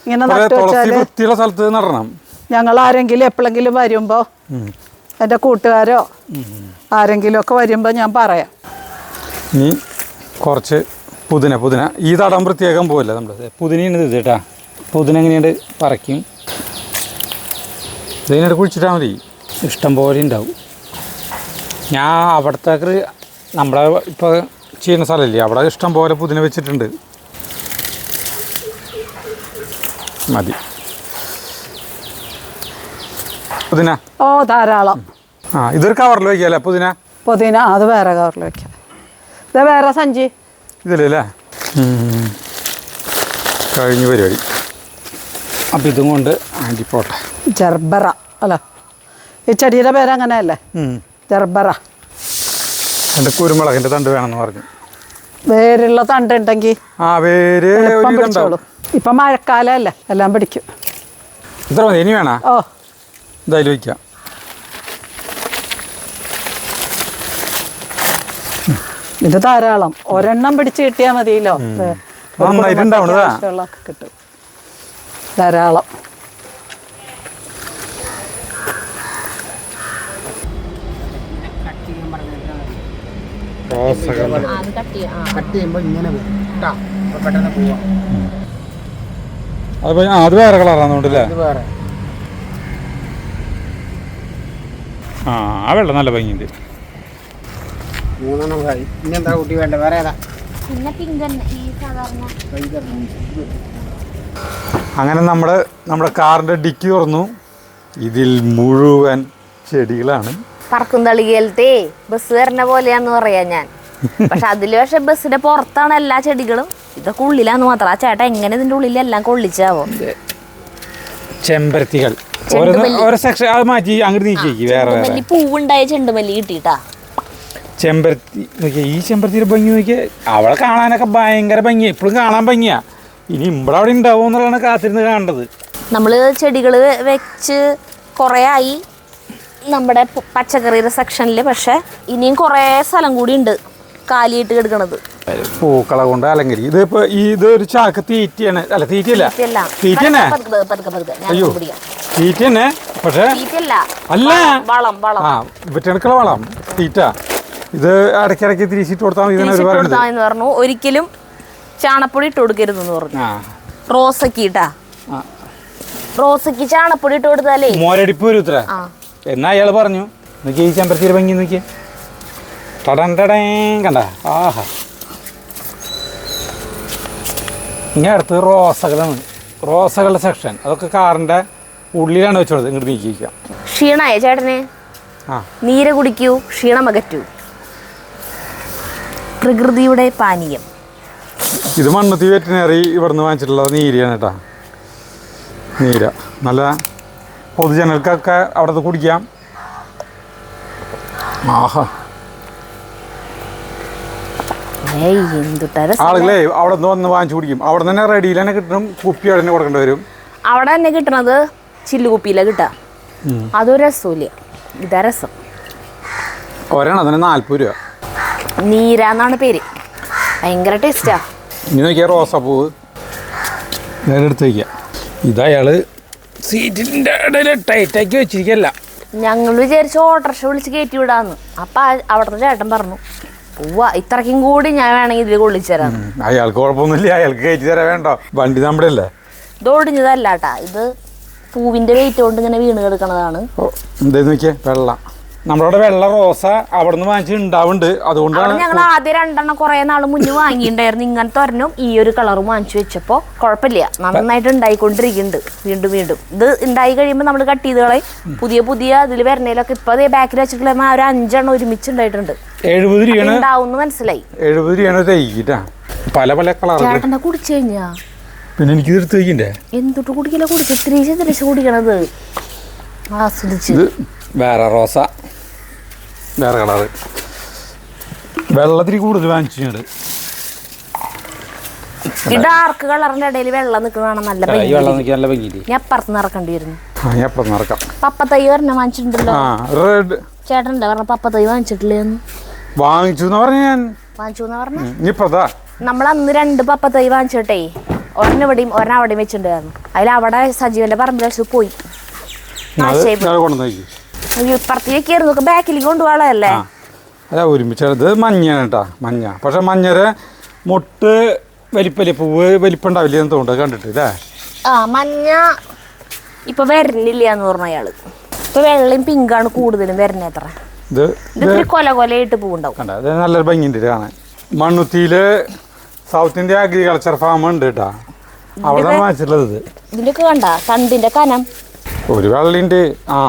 Speaker 5: ഇങ്ങനെ
Speaker 2: വൃത്തിയുള്ള സ്ഥലത്ത് നടണം.
Speaker 5: ഞങ്ങൾ ആരെങ്കിലും എപ്പോഴെങ്കിലും വരുമ്പോൾ എൻ്റെ കൂട്ടുകാരോ ആരെങ്കിലും ഒക്കെ വരുമ്പോൾ ഞാൻ പറയാം.
Speaker 2: ഇനി കുറച്ച് പുതിന ഈ തടം പ്രത്യേകം പോവില്ല നമ്മൾ.
Speaker 4: പുതിനയാണ് ഇത് കേട്ടാ. പുതിന എങ്ങനെയുണ്ട് പറിക്കും.
Speaker 2: ഇതിനായിട്ട് കുഴിച്ചിട്ടാൽ മതി,
Speaker 4: ഇഷ്ടം പോലെ ഉണ്ടാവും. ഞാൻ അവിടത്തേക്ക് നമ്മളെ ഇപ്പോൾ ചെയ്യുന്ന സ്ഥലമില്ലേ, അവിടെ ഇഷ്ടം പോലെ പുതിന വെച്ചിട്ടുണ്ട്.
Speaker 2: മതി. പുതിന
Speaker 5: ഓ ധാരാളം.
Speaker 2: ഇതൊരു കവറിൽ വയ്ക്കാല്ലേ പുതിന?
Speaker 5: പുതിന അത് വേറെ കവറിൽ വെക്കാം. ഇത് വേറെ സഞ്ചി
Speaker 2: ഇതിലല്ലേ? കഴിഞ്ഞ പരിപാടി.
Speaker 4: അപ്പം ഇതും കൊണ്ട് ആൻറ്റിപ്പോട്ടെ.
Speaker 5: ജർബറ അല്ല, ഈ ചെടിയുടെ പേര് അങ്ങനെയല്ലേ, ജർബറ.
Speaker 2: എൻ്റെ കുരുമുളകിൻ്റെ തണ്ട് വേണമെന്ന് പറഞ്ഞു.
Speaker 5: വേരുള്ള തണ്ട് ഉണ്ടെങ്കിൽ
Speaker 2: വേര്
Speaker 5: പിടിച്ചോളൂ. ഇപ്പൊ മഴക്കാലല്ലേ, എല്ലാം പിടിക്കും.
Speaker 2: ഇത്ര മതി. ഇനി വേണോ?
Speaker 5: ഓ
Speaker 2: എന്തായാലും വയ്ക്കാം.
Speaker 5: ഇത് ധാരാളം, ഒരെണ്ണം പിടിച്ച് കിട്ടിയാൽ മതിയല്ലോ.
Speaker 2: നന്നായിട്ടുണ്ടാവണതാ.
Speaker 5: കിട്ടും ധാരാളം.
Speaker 2: അത് വേറെ കളറാണെന്നുണ്ടല്ലേ? ആ വെള്ളം നല്ല ഭംഗിയുണ്ട്. അങ്ങനെ നമ്മുടെ കാറിന്റെ ഡിക്കി തുറന്നു. ഇതിൽ മുഴുവൻ ചെടികളാണ്.
Speaker 1: പറക്കും തളികയിലത്തെ ബസ് വരുന്ന പോലെയാന്ന് പറയാ ഞാൻ. പക്ഷെ ബസ്സിന്റെ പുറത്താണ് എല്ലാ ചെടികളും, ഇതൊക്കെ ഉള്ളിലാന്ന് മാത്രം. ആ ചേട്ടാ എങ്ങനെ ഇതിന്റെ ഉള്ളിൽ എല്ലാം കൊള്ളിച്ചാവോ?
Speaker 2: ചെമ്പരത്തികൾ ഓരോ സെക്ഷൻ അത് മാറ്റി അങ്ങോട്ട് നീക്കി വേറെ വേറെ
Speaker 1: പൂവുണ്ടായ ചെണ്ടുമല്ലി കിട്ടിട്ടാ.
Speaker 2: ചെമ്പരത്തി നോക്കിയാ, ഈ ചെമ്പരത്തിയുടെ ഭംഗി നോക്കിയാൽ അവളെ കാണാനൊക്കെ ഭയങ്കര ഭംഗിയാ, ഇപ്പോഴും കാണാൻ ഭംഗിയാ. ഇനി ഇവിടെ അവിടെ ഉണ്ടാവും എന്നുള്ളതാണ് കാത്തിരുന്ന് കാണേണ്ടത്.
Speaker 1: നമ്മള് ചെടികള് വെച്ച് കുറേ ആയി നമ്മുടെ പച്ചക്കറിയുടെ സെക്ഷനിൽ. പക്ഷെ ഇനിയും കുറേ സ്ഥലം കൂടി ഉണ്ട് കാലിയിട്ട് കിടക്കണത്.
Speaker 2: പൂക്കളെ കൊണ്ട് അലങ്കരി. ഇതിപ്പോ ഇതൊരു ചാക്ക് തീറ്റയാണ്. അല്ല തീറ്റയല്ല, തീറ്റ തന്നെ. അയ്യോ തീറ്റ തന്നെ. പക്ഷെ അല്ല, വെറ്റണക്കുള്ള വളം തീറ്റ. ഇത് ഇടയ്ക്കിടയ്ക്ക് തിരിച്ചിട്ട് കൊടുത്താൽ
Speaker 1: എന്ന് പറഞ്ഞു. ഒരിക്കലും ചാണപ്പൊടി ഇട്ട് കൊടുക്കരുതെന്ന് പറഞ്ഞു. റോസയ്ക്ക് ചാണപ്പൊടി ഇട്ട് കൊടുത്താലേ
Speaker 2: മോരടിപ്പ് വരും ഇത്ര. എന്നാ അയാൾ പറഞ്ഞു നോക്കി ഈ ചെമ്പരത്തിയുടെ ഭംഗി നോക്കിയേ. ടടേ കണ്ട. ആഹാ. ഇങ്ങനെ അടുത്ത് റോസകളാണ്. റോസകളുടെ സെക്ഷൻ അതൊക്കെ കാറിന്റെ ഉള്ളിലാണ് വെച്ചോളത്. ഇങ്ങോട്ട് നീക്കിക്കാം.
Speaker 1: ക്ഷീണായ ചേട്ടന് നീര കുടിക്കൂ, ക്ഷീണമകറ്റൂ. പ്രകൃതിയുടെ പാനീയം.
Speaker 2: ഇത് മണ്ണുത്തി വെറ്റിനറി ഇവിടുന്ന് വാങ്ങിച്ചിട്ടുള്ള നീരയാണ് കേട്ടോ. നീര നല്ല പൊതുജനങ്ങൾക്കൊക്കെ അവിടെ കുടിക്കാം. ആഹാ. ആളുകളെ അവിടെ നിന്ന് വന്ന് വാങ്ങിച്ചു കുടിക്കും. അവിടെ തന്നെ റെഡിയിൽ തന്നെ കിട്ടണം. കുപ്പി അവിടെ തന്നെ കൊടുക്കേണ്ടി വരും.
Speaker 1: അവിടെ തന്നെ കിട്ടണത് ചില്ലുകുപ്പിയിലാണ് കിട്ടുക. അതൊരു രസമില്ല. ഇതാ രസം.
Speaker 2: ഒരെണ്ണത്തിന് 40 രൂപ.
Speaker 1: നീര എന്നാണ് പേര്. ഭയങ്കര ടേസ്റ്റാ.
Speaker 2: ഇനി നോക്കിയാൽ റോസാപ്പൂവ് എടുത്ത് വയ്ക്കുക. ഇതയാള് സീറ്റിൻ്റെ ഇടയിൽ ടൈറ്റാക്കി വെച്ചിരിക്കല്ല.
Speaker 1: ഞങ്ങൾ വിചാരിച്ചു ഓട്ടോറിക്ഷ വിളിച്ച് കയറ്റി വിടാന്ന്. അപ്പൊ അവിടുത്തെ ചേട്ടൻ പറഞ്ഞു പോവാ, ഇത്രയ്ക്കും കൂടി ഞാൻ വേണമെങ്കിൽ ഇതിൽ കൊള്ളിച്ചേരാം.
Speaker 2: അയാൾക്ക് കുഴപ്പമൊന്നുമില്ല, അയാൾക്ക് കയറ്റി തരാൻ വേണ്ടോ, വണ്ടി നമ്മുടെ അല്ലേ.
Speaker 1: ഇത് ഒടിഞ്ഞതല്ലാട്ടാ, ഇത് പൂവിന്റെ വെയിറ്റ് കൊണ്ട് ഇങ്ങനെ വീണ് കിടക്കണതാണ്.
Speaker 2: എന്താ നോക്കിയേ, വെള്ള നമ്മളവിടെ വെള്ള റോസ അവിടെ നിന്ന് വാങ്ങിച്ചിട്ടുണ്ടാവുന്നുണ്ട്. അതുകൊണ്ടാണ്
Speaker 1: ഞങ്ങൾ ആദ്യം 2 എണ്ണം കുറെ നാൾ മുന്നേ വാങ്ങിയിട്ടുണ്ടായിരുന്നു. ഇങ്ങനത്തെ ഒരെണ്ണം ഈ ഒരു കളറും വാങ്ങിച്ചു വെച്ചപ്പോ കുഴപ്പമില്ല, നന്നായിട്ട് ഉണ്ടായിക്കൊണ്ടിരിക്കുന്നുണ്ട്. വീണ്ടും വീണ്ടും ഇത് ഉണ്ടായി കഴിയുമ്പോൾ നമ്മൾ കട്ട് ചെയ്ത് കളയും. പുതിയ ഇതിൽ വരണേലൊക്കെ ഇപ്പൊ ബാക്കിൽ വെച്ചിട്ടുള്ള ഒരു 5 എണ്ണം ഒരുമിച്ച് ഉണ്ടായിട്ടുണ്ട്.
Speaker 2: 70 രൂപയാണ്
Speaker 1: ഉണ്ടാവും മനസ്സിലായി.
Speaker 2: 70 രൂപയാണ് തൈക്കിട്ടാ. പല കളർ.
Speaker 1: ചേട്ടൻ്റെ കുടിച്ചു കഴിഞ്ഞാ
Speaker 2: പിന്നെ എനിക്ക് എടുത്ത് വയ്ക്കണ്ടേ.
Speaker 1: എന്തൊട്ട് കുടിക്കല കുടിച്ച് കുടിക്കണത് ആസ്വദിച്ച്.
Speaker 2: വേറെ റോസ, വേറെ കളറ്, വെള്ളത്തിരി കൂടുതൽ വാങ്ങിച്ചിട്ടുണ്ട്.
Speaker 1: ഈ ഡാർക്ക് കളറിന്റെ ഇടയിൽ വെള്ളം നിൽക്കുന്നതാണ് നല്ല ഭംഗി. ഞാൻ അപ്പുറത്ത് നിറക്കേണ്ടി വരുന്നു. പപ്പത്തൈ ഒരെണ്ണം വാങ്ങിച്ചിട്ടുണ്ടല്ലോ. ചേട്ടൻ എന്താ പറഞ്ഞ പപ്പത്തൈ വാങ്ങിച്ചിട്ടില്ലേന്ന്?
Speaker 2: വാങ്ങിച്ചു പറഞ്ഞ
Speaker 1: നമ്മൾ അന്ന് 2 പപ്പത്തൈ വാങ്ങിച്ചിട്ടേ ഒരെണ്ണം ഇവിടെയും ഒരെണ്ണം അവിടെയും വെച്ചിട്ടുണ്ടായിരുന്നു. അതിലവിടെ സജീവന്റെ പറമ്പിൽ വെച്ച് പോയി. ഇപ്പുറത്തേക്കായിരുന്നു ബാക്കിലേക്ക് കൊണ്ടുപോകാളല്ലേ.
Speaker 2: അതാ ഒരുമിച്ചത് മഞ്ഞാണ് കേട്ടാ, മഞ്ഞ. പക്ഷെ മഞ്ഞരെ മുട്ട് വലിപ്പല്ലേ, പൂവ് വലിപ്പുണ്ടാവില്ല എന്ന് തോന്നുന്നു കണ്ടിട്ട് അല്ലേ.
Speaker 1: മഞ്ഞ ഇപ്പൊ വരുന്നില്ല എന്ന് പറഞ്ഞ അയാള്. ഇപ്പൊ വെള്ളയും പിങ്കാണ് കൂടുതലും വരുന്നത്. അത്ര ഇത് കൊലയായിട്ട് പൂവുണ്ടാവും.
Speaker 2: അത് നല്ലൊരു ഭംഗിയുണ്ട് കാണാൻ. മണ്ണുത്തിയില് സൗത്ത് ഇന്ത്യ അഗ്രികൾച്ചർ ഫാം ഉണ്ട് കേട്ടാ.
Speaker 4: അവിടെ വാങ്ങിച്ചിട്ടുള്ളത് ഇത്.
Speaker 1: ഇതിന്റെയൊക്കെ കണ്ട തണ്ടിന്റെ കനം.
Speaker 4: ഒരു വെള്ളിൻ്റെ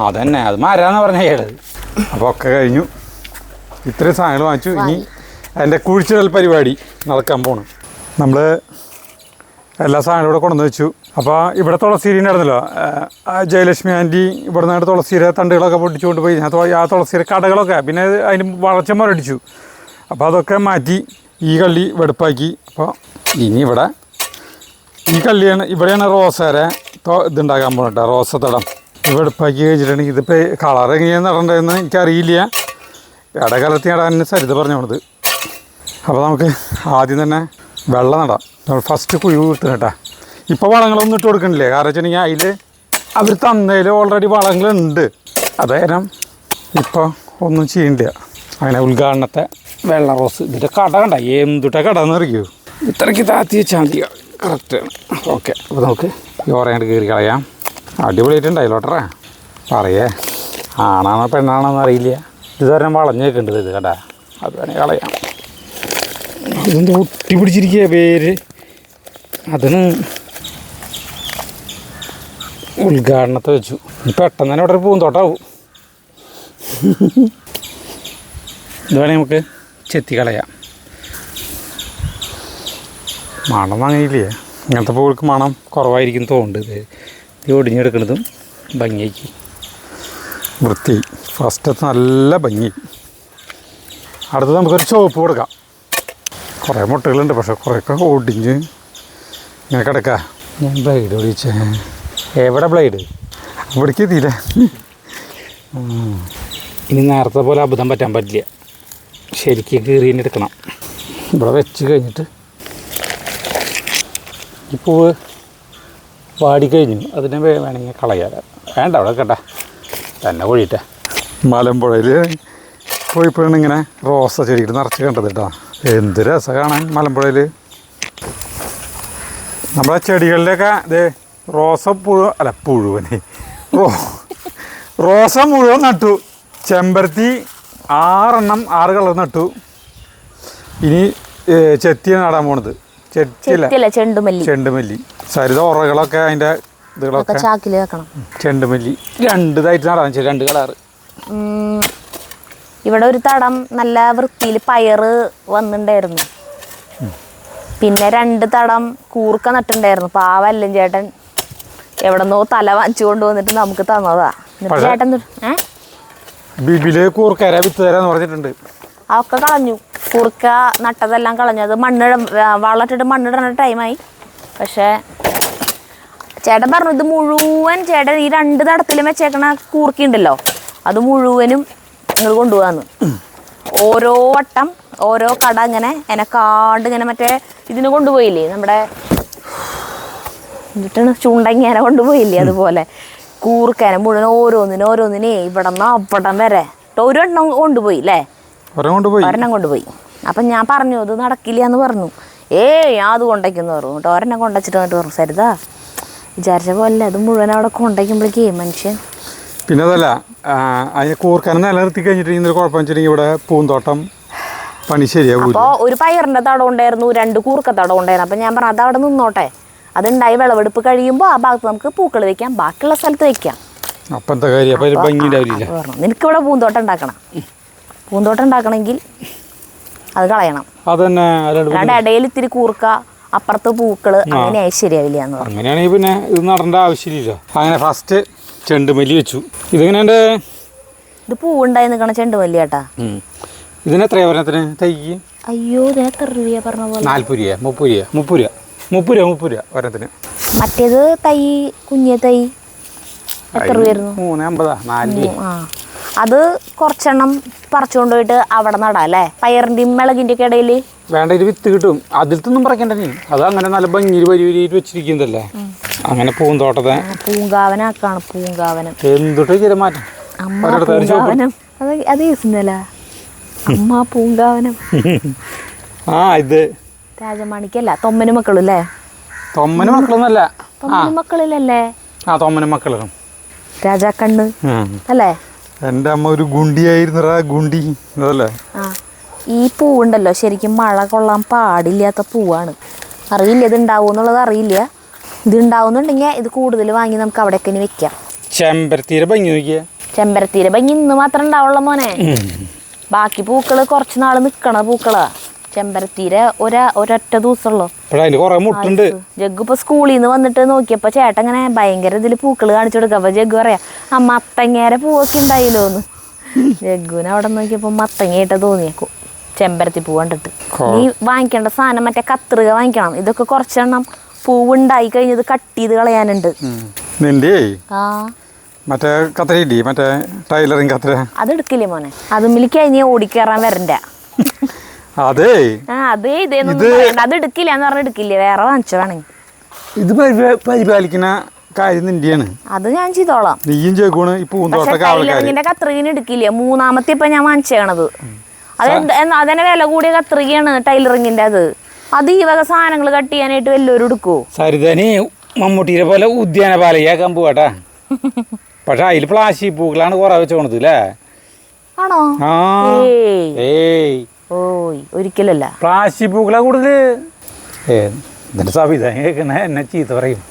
Speaker 4: അതന്നെ അത് മരാന്ന് പറഞ്ഞ കേട്ടത്. അപ്പോൾ ഒക്കെ കഴിഞ്ഞു. ഇത്രയും സാധനങ്ങൾ വാങ്ങിച്ചു. ഇനി അതിൻ്റെ കുഴിച്ചിടൽ പരിപാടി നടക്കാൻ പോണ്. നമ്മൾ എല്ലാ സാധനവും ഇവിടെ കൊണ്ടുവന്ന് വെച്ചു. അപ്പോൾ ഇവിടെ തുളസീരി ഉണ്ടായിരുന്നല്ലോ, ജയലക്ഷ്മി ആൻറ്റി ഇവിടെ നിന്നാണ് തുളസീര തണ്ടുകളൊക്കെ പൊട്ടിച്ചുകൊണ്ട് പോയി. ആ തുളസീര കടകളൊക്കെ പിന്നെ അതിന് വളച്ചന്മാരടിച്ചു. അപ്പോൾ അതൊക്കെ മാറ്റി ഈ കള്ളി വെടുപ്പാക്കി. അപ്പോൾ ഇനി ഇവിടെ ഈ കള്ളിയാണ്, ഇവിടെയാണ് റോസേരെ ഇതുണ്ടാക്കാൻ പോകുന്നത്. റോസത്തടം വെടുപ്പാക്കി കഴിഞ്ഞിട്ടുണ്ടെങ്കിൽ ഇതിപ്പോൾ കളർ എങ്ങനെയാണ് നടേണ്ടതെന്ന് എനിക്കറിയില്ല. ഇടകലത്തി നടാൻ സരിത പറഞ്ഞു പോണത്. അപ്പോൾ നമുക്ക് ആദ്യം തന്നെ വെള്ളം നടാം. നമ്മൾ ഫസ്റ്റ് കുഴി കിട്ടും കേട്ടോ. ഇപ്പോൾ വളങ്ങളൊന്നും ഇട്ട് കൊടുക്കണില്ലേ, കാരണം വെച്ചിട്ടുണ്ടെങ്കിൽ അതിൽ അവർ തന്നതിൽ ഓൾറെഡി വളങ്ങളുണ്ട്. അതേരം ഇപ്പോൾ ഒന്നും ചെയ്യണില്ല. അങ്ങനെ ഉദ്ഘാടനത്തെ വെള്ള റോസ് ഇതിൻ്റെ കട കണ്ട എന്തുട്ട കട എന്ന് അറിയോ, ഇത്രയ്ക്ക് താത്തി വെച്ചാൽ മതി. കറക്റ്റാണ്. ഓക്കെ, അപ്പോൾ നമുക്ക് യോറയാണ്ട് കയറി കളയാം. അടിപൊളിയായിട്ടുണ്ടായില്ലോട്ടേ. പറയേ ആണാണോ പെണ്ണാണോന്ന് അറിയില്ല. ഇത് തന്നെ വളഞ്ഞേക്കുണ്ട് ഇത് കേട്ടാ. അത് തന്നെ കളയാം. ഇതെന്താ ഒട്ടി പിടിച്ചിരിക്കുക പേര്. അതിന് ഉദ്ഘാടനത്തെ വെച്ചു. പെട്ടെന്ന് തന്നെ ഇവിടെ ഒരു പൂന്തോട്ടാവും. ഇത് വേണേൽ നമുക്ക് ചെത്തി കളയാം. മണം വാങ്ങിയില്ലേ, ഇങ്ങനത്തെ പൂൾക്ക് മണം കുറവായിരിക്കും തോന്നുന്നുണ്ട്. ഇത് ഒടിഞ്ഞെടുക്കുന്നതും ഭംഗിയാക്കി വൃത്തി. ഫസ്റ്റത്തെ നല്ല ഭംഗി. അടുത്തത് നമുക്കൊരു ചുവപ്പ് കൊടുക്കാം. കുറേ മുട്ടകളുണ്ട്, പക്ഷെ കുറേയൊക്കെ ഒടിഞ്ഞ് ഇങ്ങനെ കിടക്കാം. ഞാൻ ബ്ലൈഡ് ഒടിച്ചേ. എവിടെ ബ്ലൈഡ്? ഇവിടേക്ക് എത്തിയില്ല. ഇനി നേരത്തെ പോലെ അബദ്ധം പറ്റാൻ പറ്റില്ല. ശരിക്കും കീറിന് എടുക്കണം. ഇവിടെ വെച്ച് കഴിഞ്ഞിട്ട് ഈ പൂവ് വാടിക്കഴിഞ്ഞു. അതിനെ വേണമെങ്കിൽ കളയാൻ വേണ്ട. അവിടെ കേട്ടാ തന്നെ കൊഴിയിട്ടേ.
Speaker 2: മലമ്പുഴയിൽ പോയപ്പോഴാണ് ഇങ്ങനെ റോസ ചെടികൾ നിറച്ച് കണ്ടത് കേട്ടോ. എന്ത് രസം കാണാൻ മലമ്പുഴയിൽ. നമ്മളെ ചെടികളിലൊക്കെ ഇത് റോസ പുഴുവനെ റോസ മുഴുവൻ നട്ടു. ചെമ്പരത്തി 6 കളർ നട്ടു. ഇനി ചെത്തി നടാൻ പോണത്. ചെണ്ടുമല്ലി. സരിത ഉറകളൊക്കെ അതിൻ്റെ ഇതുകളൊക്കെ
Speaker 1: ചാക്കില് വെക്കണം.
Speaker 2: ചെണ്ടുമല്ലി 2 ഇതായിട്ട് നടാൻ വെച്ചാൽ 2 കളറ്.
Speaker 1: ഇവിടെ ഒരു തടം നല്ല വൃത്തിയിൽ പയറ് വന്നിട്ടുണ്ടായിരുന്നു. പിന്നെ 2 തടം കൂർക്ക നട്ടുണ്ടായിരുന്നു. പാവല്ലൻ ചേട്ടൻ എവിടെന്നോ തല വാങ്ങിച്ചു കൊണ്ടുവന്നിട്ട് നമുക്ക് തന്നതാ. ചേട്ടൻ
Speaker 2: ബിബില് കൂർക്കര വിത്ത് തരാന്ന് പറഞ്ഞിട്ടുണ്ട്.
Speaker 1: അതൊക്കെ കളഞ്ഞു. കൂർക്ക നട്ടതെല്ലാം കളഞ്ഞു. അത് വളട്ടിട്ട് മണ്ണിടണ ടൈമായി. പക്ഷേ ചേട്ടൻ പറഞ്ഞു ഇത് മുഴുവൻ ചേട്ടൻ ഈ 2 തടത്തിലും വെച്ചേക്കണ കൂർക്കയുണ്ടല്ലോ അത് മുഴുവനും നിങ്ങൾ കൊണ്ടുപോകാന്ന്. ഓരോ വട്ടം ഓരോ കട ഇങ്ങനെ എനക്കാണ്ട് ഇങ്ങനെ മറ്റേ ഇതിന് കൊണ്ടുപോയില്ലേ, നമ്മുടെ എന്നിട്ടാണ് ചൂണ്ടങ്ങനെ കൊണ്ടുപോയില്ലേ, അതുപോലെ കൂർക്കന മുഴുവൻ ഓരോന്നിനെ ഇവിടെ നിന്ന് അവിടം വരെ ഒരെണ്ണം കൊണ്ടുപോയി അല്ലേ, ഒരെണ്ണം കൊണ്ടുപോയി. അപ്പം ഞാൻ പറഞ്ഞു അത് നടക്കില്ല എന്ന് പറഞ്ഞു. ഞാൻ അത് കൊണ്ടയ്ക്കുന്നു പറഞ്ഞു കേട്ടോ. ഒരെണ്ണം കൊണ്ടച്ചിട്ട് വന്നിട്ട് പറഞ്ഞു സരിതാ വിചാരിച്ച പോലെ അത് മുഴുവൻ അവിടെ കൊണ്ടയ്ക്കുമ്പോഴേക്കേ മനുഷ്യൻ.
Speaker 2: പിന്നെ അതല്ല അതിന് കൂർക്കനെ നിലനിർത്തി കഴിഞ്ഞിട്ട് ഇന്നൊരു കുഴപ്പം വെച്ചിട്ടുണ്ടെങ്കിൽ ഇവിടെ പൂന്തോട്ടം പണി ശരിയാവും.
Speaker 1: അപ്പോൾ ഒരു പയറിൻ്റെ തടം ഉണ്ടായിരുന്നു, 2 കൂർക്ക തടം ഉണ്ടായിരുന്നു. അപ്പം ഞാൻ പറഞ്ഞു അത് അവിടെ നിന്നോട്ടെ, അതുണ്ടായി വിളവെടുപ്പ് കഴിയുമ്പോൾ ആ ഭാഗത്ത് നമുക്ക് പൂക്കൾ വെക്കാം, ബാക്കിയുള്ള സ്ഥലത്ത് വെക്കാം. നിനക്കിവിടെ പൂന്തോട്ടം ഉണ്ടാക്കണമെങ്കിൽ അത് കളയണം. അല്ലാണ്ട് ഇടയിൽ ഇത്തിരി കൂർക്ക അപ്പുറത്ത് പൂക്കള് അങ്ങനെയായി ശരിയാവില്ല എന്ന് പറഞ്ഞു.
Speaker 4: അങ്ങനെയാണെങ്കിൽ പിന്നെ ഇത് നടേണ്ട ആവശ്യമില്ല. അങ്ങനെ ഫസ്റ്റ് ചെണ്ടുമല്ലി വെച്ചു. ഇതിങ്ങനെ
Speaker 1: ഇത് പൂവുണ്ടായി നിൽക്കണ ചെണ്ടുമല്ലി ചേട്ടാ.
Speaker 4: ഇതിനെത്രയാ പറഞ്ഞത്തിന് തൈക്ക്?
Speaker 1: അയ്യോ എത്ര രൂപ പറഞ്ഞ പോലെ?
Speaker 4: 40 രൂപ 30 രൂപ ഒരെണ്ണത്തിന്.
Speaker 1: മറ്റേത് തൈ കുഞ്ഞേ തൈ എത്ര രൂപയായിരുന്നു?
Speaker 4: 350.
Speaker 1: അത് കുറച്ചെണ്ണം പറിച്ചു കൊണ്ടുപോയിട്ട് അവിടെ നടാം അല്ലേ, പയറിൻ്റെയും മിളകിൻ്റെ ഒക്കെ ഇടയിൽ.
Speaker 4: വേണ്ട, ഇത് വിത്ത് കിട്ടും. അതിലത്തൊന്നും പറിക്കണ്ട. അത് അങ്ങനെ നല്ല ഭംഗിയിൽ വരിവരിയിട്ട് വെച്ചിരിക്കുന്നതല്ലേ. അങ്ങനെ പൂന്തോട്ടത്തെ
Speaker 1: പൂങ്കാവനാക്കാണ്. പൂങ്കാവനം
Speaker 4: എന്തൊക്കെ മാറ്റം.
Speaker 1: പൂങ്കാവനം അത് കേസിന്നല്ല അമ്മ പൂങ്കാവനം.
Speaker 4: ഇത്
Speaker 1: രാജമാണിക്കല്ല, തൊമ്മന് മക്കളല്ലേ?
Speaker 4: തൊമ്മന് മക്കളൊന്നല്ല,
Speaker 1: തൊമ്മന് മക്കളിലല്ലേ?
Speaker 4: തൊമ്മന് മക്കളും
Speaker 1: രാജാക്കണ്ണ് അല്ലേ?
Speaker 2: എൻ്റെ അമ്മ ഒരു ഗുണ്ടിയായിരുന്നടാ, ഗുണ്ടി അതല്ലേ.
Speaker 1: ഈ പൂവുണ്ടല്ലോ ശരിക്കും മഴ കൊള്ളാൻ പാടില്ലാത്ത പൂവാണ്. അറിയില്ല ഇത് ഉണ്ടാവും എന്നുള്ളത് അറിയില്ല. ഇത് ഉണ്ടാവുന്നുണ്ടെങ്കിൽ ഇത് കൂടുതൽ വാങ്ങി നമുക്ക് അവിടേക്ക് ഇനി വെക്കാം.
Speaker 4: ചെമ്പരത്തിയുടെ ഭംഗി നോക്കിയേ.
Speaker 1: ചെമ്പരത്തിയുടെ ഭംഗി ഇന്ന് മാത്രം ഉണ്ടാവുള്ള മോനെ. ബാക്കി പൂക്കള് കുറച്ച് നാള് നിക്കണ പൂക്കളാ. ചെമ്പരത്തിയുടെ ഒരൊറ്റ ദിവസമുള്ളൂ.
Speaker 4: അതില് കുറെ മുട്ടുണ്ട്.
Speaker 1: ജഗ്ഗു ഇപ്പൊ സ്കൂളിൽ നിന്ന് വന്നിട്ട് നോക്കിയപ്പോ ചേട്ടൻ ഇങ്ങനെ ഭയങ്കര ഇതില് പൂക്കള് കാണിച്ചു കൊടുക്കുക. അപ്പൊ ജഗ്ഗു പറയാ ആ മത്തങ്ങേരെ പൂവൊക്കെ ഉണ്ടായില്ലോന്ന്. ജഗ്ഗുവിന് അവിടെ നോക്കിയപ്പോ മത്തങ്ങയായിട്ട് തോന്നിയേക്കും ചെമ്പരത്തി പൂ കണ്ടിട്ട്. നീ വാങ്ങിക്കേണ്ട സാധനം മറ്റേ കത്രിക വാങ്ങിക്കണം. ഇതൊക്കെ കുറച്ചെണ്ണം പൂവുണ്ടായി കഴിഞ്ഞത് കട്ട് ചെയ്ത് കളയാനുണ്ട്.
Speaker 4: നിന്റെ
Speaker 1: ആ
Speaker 4: മറ്റേ കത്രിയില്ലേ, മറ്റേ ടൈലറിങ് കത്രിക,
Speaker 1: അതെടുക്കില്ലേ മോനെ? അതുമ്മിലേക്ക് കഴിഞ്ഞ ഓടിക്കേറാൻ വരണ്ട.
Speaker 4: അതേ
Speaker 1: അതേ ഇതേന്നും അത് എടുക്കില്ല എന്ന് പറഞ്ഞ എടുക്കില്ലേ, വേറെ വാങ്ങിച്ചതാണെങ്കിൽ.
Speaker 4: ഇത് പരിപാലിക്കുന്ന കാര്യം നിന്റെയാണ്.
Speaker 1: അത് ഞാൻ ചെയ്തോളാം.
Speaker 4: നീയും ചേക്കൂണ് ഈ പൂന്തോട്ടൊക്കെ
Speaker 1: ടൈലറിങ്ങിന്റെ കത്രികന് എടുക്കില്ലേ. മൂന്നാമത്തെ ഇപ്പൊ ഞാൻ വാങ്ങിച്ചേക്കണത് അതന്നെ വില കൂടിയ കത്രികയാണ് ടൈലറിങ്ങിന്റെ. അത് ഈ വക സാധനങ്ങൾ കട്ട് ചെയ്യാനായിട്ട് വല്ലവരും എടുക്കുവോ?
Speaker 4: സരിതനി മമ്മൂട്ടിയെ പോലെ ഉദ്യാനപാലയാക്കാൻ പോവാട്ടാ. പക്ഷെ അതിൽ പ്ലാസ്റ്റിക് പൂക്കളാണ് കുറെ വെച്ചോണത് അല്ലേ?
Speaker 1: ആണോ?
Speaker 4: ഏയ്
Speaker 1: ഓയ് ഒരിക്കലല്ല.
Speaker 4: പ്ലാസ്റ്റിക് പൂക്കളാ കൂടുതൽ. എന്നിട്ട് സവിത കേൾക്കണ എന്നെ ചീത്ത പറയും.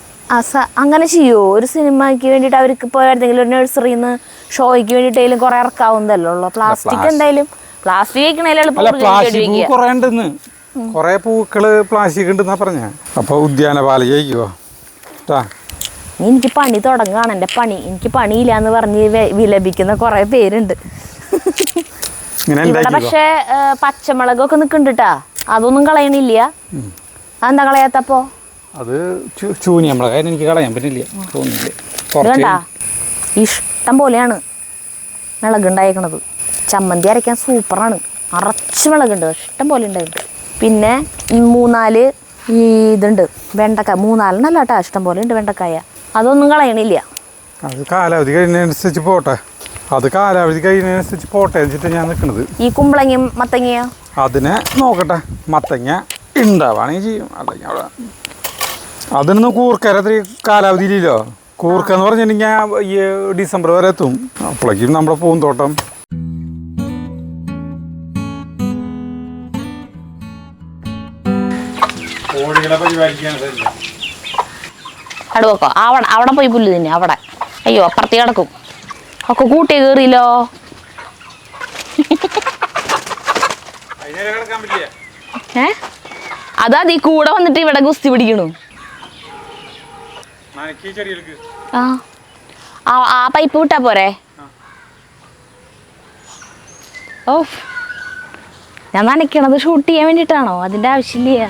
Speaker 1: അങ്ങനെ ചെയ്യോ? ഒരു സിനിമയ്ക്ക് വേണ്ടിയിട്ട് അവർക്ക് ഇപ്പോൾ ഏതെങ്കിലും ഒരു നഴ്സറിന്ന് ഷോയ്ക്ക് വേണ്ടിയിട്ടായാലും കുറെ ഇറക്കാവുന്നതല്ലോ ഉള്ളു. പ്ലാസ്റ്റിക് എന്തായാലും പ്ലാസ്റ്റിക്
Speaker 4: കുറെ ഉണ്ടെന്ന്, കുറെ പൂക്കള് പ്ലാസ്റ്റിക് ഉണ്ടെന്നാ പറഞ്ഞ. അപ്പൊ ഉദ്യാനപാലയ്ക്കുവോ?
Speaker 1: എനിക്ക് പണി തുടങ്ങുകയാണ്. എൻ്റെ പണി എനിക്ക് പണിയില്ല എന്ന് പറഞ്ഞ് വിലപിക്കുന്ന കുറെ പേരുണ്ട് ഇവിടെ. പക്ഷെ പച്ചമുളകൊക്കെ നിൽക്കുന്നുണ്ട്. അതൊന്നും കളയണില്ല. അതെന്താ കളയാത്തപ്പോ?
Speaker 4: അത് ചൂനി നമ്മളെ കാര്യം എനിക്ക് കളയാൻ പറ്റില്ല.
Speaker 1: വേണ്ട, ഇഷ്ടം പോലെയാണ് മിളകുണ്ടായിരിക്കണത്. ചമ്മന്തി അരയ്ക്കാൻ സൂപ്പറാണ്. അറച്ച് മിളകുണ്ട്, ഇഷ്ടം പോലെ ഉണ്ടായിരുന്നു. പിന്നെ 3-4 ഇതുണ്ട് വെണ്ടക്ക. 3-4 കേട്ടോ, ഇഷ്ടം പോലെ ഉണ്ട് വെണ്ടക്കായ. അതൊന്നും കളയണില്ല.
Speaker 4: അത് കാലാവധി കഴിഞ്ഞതിനനുസരിച്ച് പോട്ടെ. അത് കാലാവധി കഴിഞ്ഞതിനനുസരിച്ച് പോട്ടെ വെച്ചിട്ട് ഞാൻ നിൽക്കുന്നത്.
Speaker 1: ഈ കുമ്പളങ്ങയും മത്തങ്ങയോ
Speaker 4: അതിനെ നോക്കട്ടെ. മത്തങ്ങ ഉണ്ടാവുകയാണെങ്കിൽ ചെയ്യും, അല്ലെങ്കിൽ അവിടെ അതിനൊന്നും കൂർക്കര കാലാവധിയില്ലല്ലോ. കൂർക്ക എന്ന് പറഞ്ഞിട്ടുണ്ടെങ്കിൽ ഈ ഡിസംബർ വരെ എത്തും. അപ്പോഴേക്കും നമ്മുടെ പൂന്തോട്ടം കോഴികളെ പരിപാലിക്കാൻ
Speaker 1: അടുവക്കോ അവിടെ പോയി പുല്ല് തന്നെ അവിടെ. അയ്യോ അപ്പുറത്തി കിടക്കും ഒക്കെ കൂട്ടിയെ കയറിയില്ലോ. അതാ നീ കൂടെ വന്നിട്ട് ഇവിടെ ഗുസ്തി പിടിക്കണു. ആ പൈപ്പ് വിട്ടാ പോരെ? ഓ ഞാൻ നനയ്ക്കണത് ഷൂട്ട് ചെയ്യാൻ വേണ്ടിയിട്ടാണോ? അതിൻ്റെ ആവശ്യമില്ല.